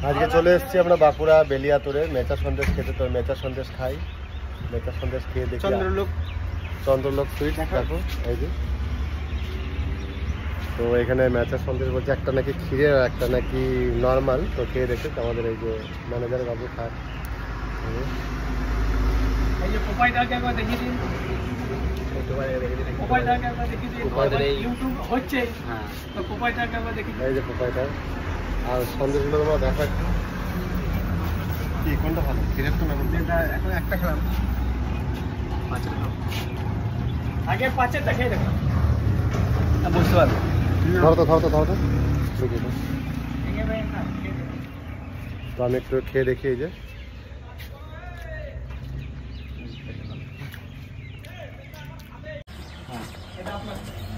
আজকে চলে এসেছি আমরা বাঁকুড়া বেলিয়াতোড়ে মেচা সন্দেশ খেতে। তো মেচা সন্দেশ খাই, মেচা সন্দেশ খেয়ে দেখি। চন্দ্রলোক সুইট দেখো এই যে। তো এখানে মেচা সন্দেশ বলছে একটা নাকি ক্ষীরে আর একটা নাকি নর্মাল। তো খেয়ে দেখে আমাদের এই যে ম্যানেজার বাবু খায়। এই যে পোপাইটা আর সন্দেশগুলো তোমরা দেখা কি কোনটা ভালো, ক্ষীরের তো না? এখন একটা খেলাম, আগে পাঁচেরটা খেয়ে দেখো বুঝতে পারবে। ধরো তো তো আমি একটু খেয়ে দেখি। এই যে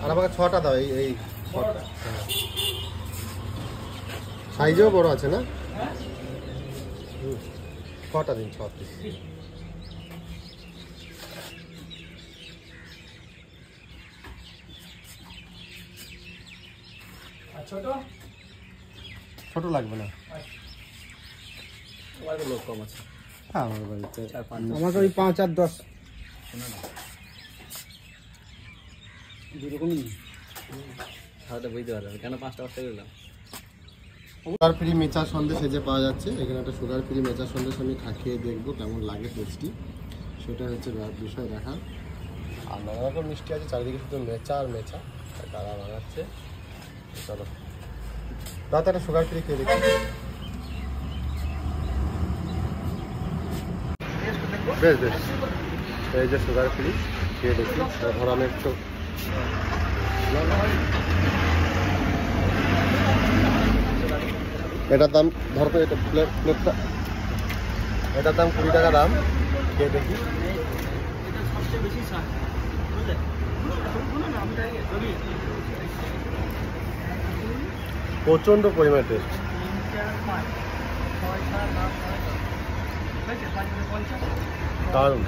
আর আমাকে 6টা দাও। এই সাইজও বড় আছে না? 6টা দিন, 6 পিস। ছোট লাগবে না? লোক কম আছে। হ্যাঁ আমার বাড়িতে আমাকে ওই 5 আর 10 দুরকমই হয়তো বুঝতে পারলাম কেন 5টা দিলাম। সুগার ফ্রি মেচা সন্দেশ এই যে পাওয়া যাচ্ছে। এখানে একটা সুগার ফ্রি মেচা সন্দেশ আমি খেয়ে দেখবো কেমন লাগে, টেস্টি। সেটা হচ্ছে বিষয় দেখা। আর নানা রকম মিষ্টি আছে চারিদিকে, শুধু মেচা আর মেচা। তারা বানাচ্ছে। চলো দাদা একটা সুগার ফ্রি খেয়ে দেখি। বেশ এই যে সুগার ফ্রি খেয়ে দেখি। ধরো আমি একটু এটার দাম ধরো, এটা প্লেটটা এটার দাম 20 টাকা দাম। খেয়ে দেখি। প্রচন্ড পরিমাণে টেস্ট। দারুণ।